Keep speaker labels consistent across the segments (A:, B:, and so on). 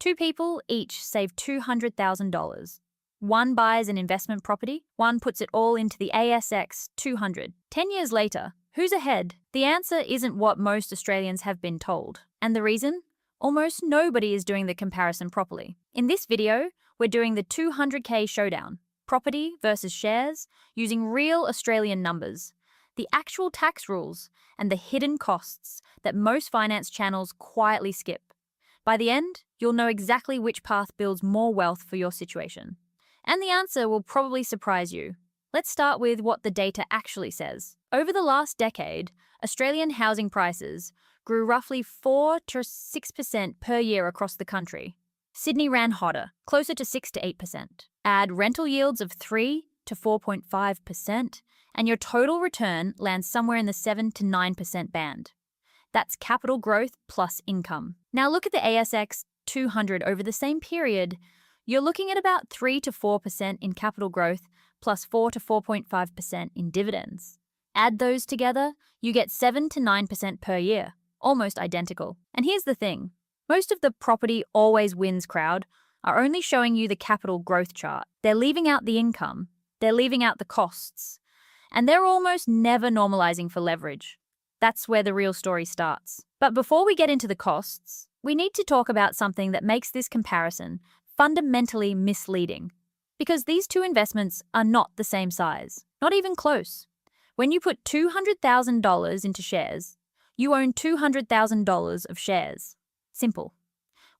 A: Two people each save $200,000. One buys an investment property, one puts it all into the ASX 200. 10 years later, who's ahead? The answer isn't what most Australians have been told. And the reason? Almost nobody is doing the comparison properly. In this video, we're doing the 200K showdown, property versus shares, using real Australian numbers, the actual tax rules, and the hidden costs that most finance channels quietly skip. By the end, you'll know exactly which path builds more wealth for your situation. And the answer will probably surprise you. Let's start with what the data actually says. Over the last decade, Australian housing prices grew roughly 4 to 6% per year across the country. Sydney ran hotter, closer to 6 to 8%. Add rental yields of 3 to 4.5%, and your total return lands somewhere in the 7 to 9% band. That's capital growth plus income. Now look at the ASX 200 over the same period. You're looking at about 3 to 4% in capital growth plus 4 to 4.5% in dividends. Add those together, you get 7 to 9% per year, almost identical. And here's the thing. Most of the property always wins crowd are only showing you the capital growth chart. They're leaving out the income, they're leaving out the costs, and they're almost never normalizing for leverage. That's where the real story starts. But before we get into the costs, we need to talk about something that makes this comparison fundamentally misleading. Because these two investments are not the same size, not even close. When you put $200,000 into shares, you own $200,000 of shares. Simple.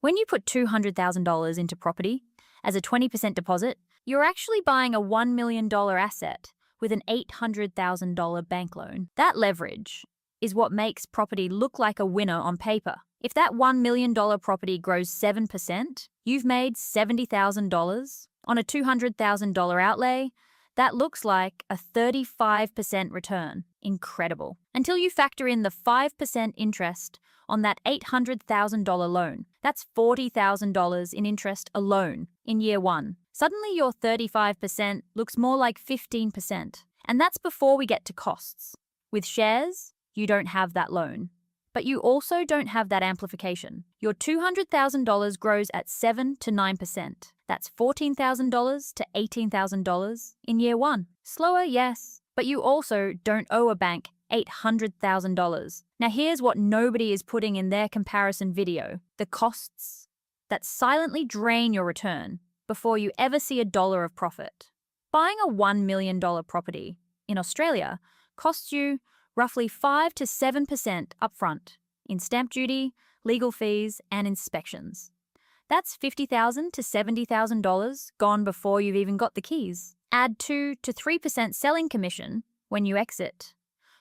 A: When you put $200,000 into property as a 20% deposit, you're actually buying a $1 million asset with an $800,000 bank loan. That leverage is what makes property look like a winner on paper. If that $1 million property grows 7%, you've made $70,000. On a $200,000 outlay, that looks like a 35% return. Incredible. Until you factor in the 5% interest on that $800,000 loan. That's $40,000 in interest alone in year one. Suddenly your 35% looks more like 15%. And that's before we get to costs. With shares, you don't have that loan. But you also don't have that amplification. Your $200,000 grows at 7 to 9%. That's $14,000 to $18,000 in year one. Slower, yes, but you also don't owe a bank $800,000. Now here's what nobody is putting in their comparison video. The costs that silently drain your return before you ever see a dollar of profit. Buying a $1 million property in Australia costs you roughly 5 to 7% upfront in stamp duty, legal fees, and inspections. That's $50,000 to $70,000 gone before you've even got the keys. Add 2 to 3% selling commission when you exit.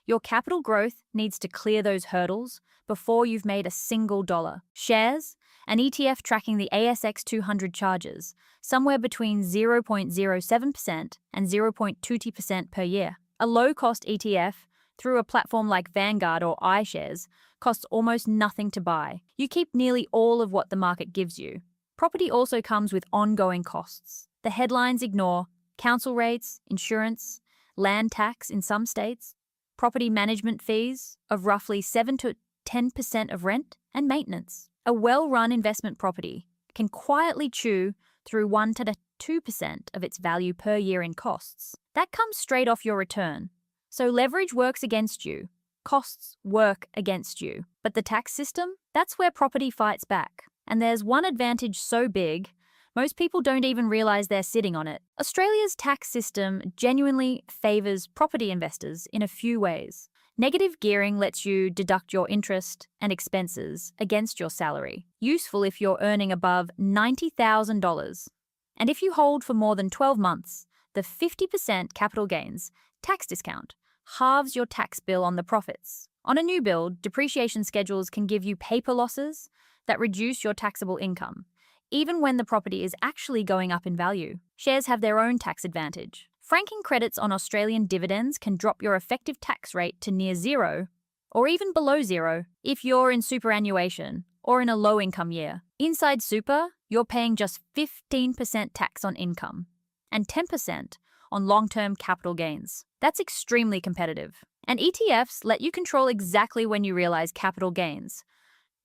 A: Your capital growth needs to clear those hurdles before you've made a single dollar. Shares, an ETF tracking the ASX 200 charges, somewhere between 0.07% and 0.20% per year. A low-cost ETF through a platform like Vanguard or iShares costs almost nothing to buy. You keep nearly all of what the market gives you. Property also comes with ongoing costs. The headlines ignore council rates, insurance, land tax in some states, property management fees of roughly 7 to 10% of rent, and maintenance. A well-run investment property can quietly chew through 1 to 2% of its value per year in costs. That comes straight off your return. So leverage works against you. Costs work against you. But the tax system, that's where property fights back. And there's one advantage so big, most people don't even realize they're sitting on it. Australia's tax system genuinely favors property investors in a few ways. Negative gearing lets you deduct your interest and expenses against your salary. Useful if you're earning above $90,000. And if you hold for more than 12 months, the 50% capital gains tax discount halves your tax bill on the profits. On a new build, depreciation schedules can give you paper losses that reduce your taxable income, even when the property is actually going up in value. Shares have their own tax advantage. Franking credits on Australian dividends can drop your effective tax rate to near zero, or even below zero, if you're in superannuation or in a low-income year. Inside super, you're paying just 15% tax on income and 10% on long-term capital gains. That's extremely competitive. And ETFs let you control exactly when you realize capital gains.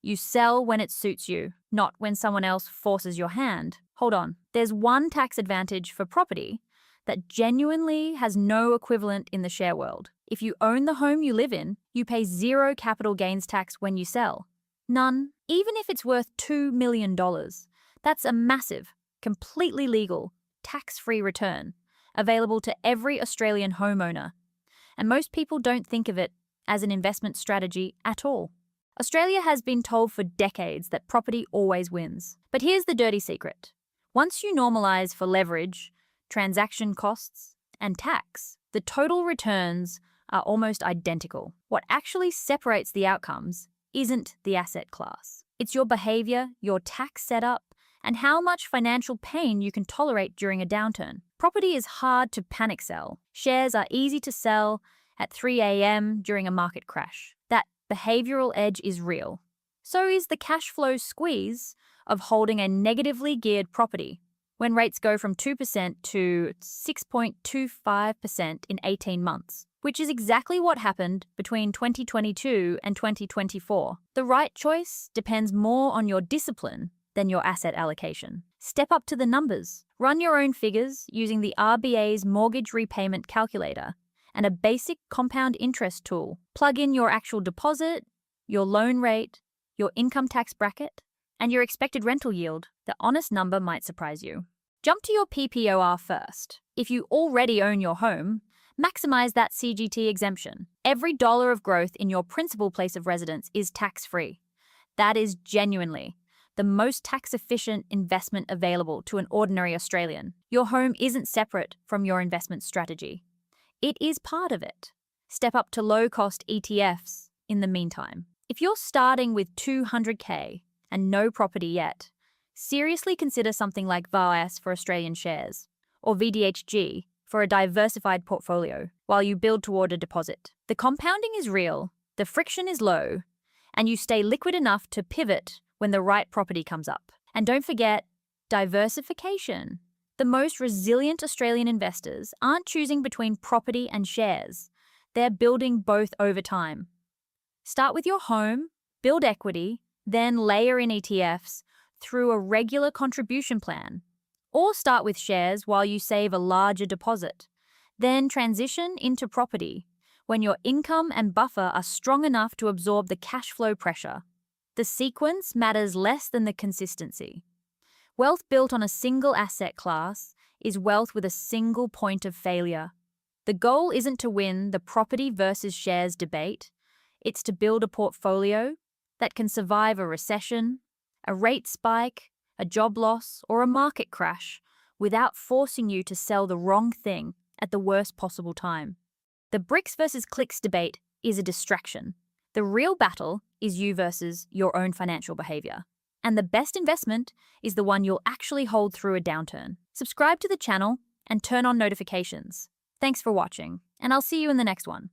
A: You sell when it suits you, not when someone else forces your hand. Hold on. There's one tax advantage for property that genuinely has no equivalent in the share world. If you own the home you live in, you pay zero capital gains tax when you sell. None, even if it's worth $2 million. That's a massive, completely legal, tax-free return, available to every Australian homeowner. And most people don't think of it as an investment strategy at all. Australia has been told for decades that property always wins. But here's the dirty secret. Once you normalise for leverage, transaction costs, and tax, the total returns are almost identical. What actually separates the outcomes isn't the asset class. It's your behaviour, your tax setup, and how much financial pain you can tolerate during a downturn. Property is hard to panic sell. Shares are easy to sell at 3 a.m. during a market crash. That behavioural edge is real. So is the cash flow squeeze of holding a negatively geared property when rates go from 2% to 6.25% in 18 months, which is exactly what happened between 2022 and 2024. The right choice depends more on your discipline than your asset allocation. Step up to the numbers. Run your own figures using the RBA's mortgage repayment calculator and a basic compound interest tool. Plug in your actual deposit, your loan rate, your income tax bracket, and your expected rental yield. The honest number might surprise you. Jump to your PPOR first. If you already own your home, maximize that CGT exemption. Every dollar of growth in your principal place of residence is tax-free. That is genuinely the most tax-efficient investment available to an ordinary Australian. Your home isn't separate from your investment strategy. It is part of it. Step up to low-cost ETFs in the meantime. If you're starting with $200K and no property yet, seriously consider something like VAS for Australian shares, or VDHG for a diversified portfolio while you build toward a deposit. The compounding is real, the friction is low, and you stay liquid enough to pivot when the right property comes up. And don't forget, diversification. The most resilient Australian investors aren't choosing between property and shares. They're building both over time. Start with your home, build equity, then layer in ETFs through a regular contribution plan. Or start with shares while you save a larger deposit. Then transition into property when your income and buffer are strong enough to absorb the cash flow pressure. The sequence matters less than the consistency. Wealth built on a single asset class is wealth with a single point of failure. The goal isn't to win the property versus shares debate. It's to build a portfolio that can survive a recession, a rate spike, a job loss, or a market crash without forcing you to sell the wrong thing at the worst possible time. The bricks versus clicks debate is a distraction. The real battle is you versus your own financial behavior. And the best investment is the one you'll actually hold through a downturn. Subscribe to the channel and turn on notifications. Thanks for watching, and I'll see you in the next one.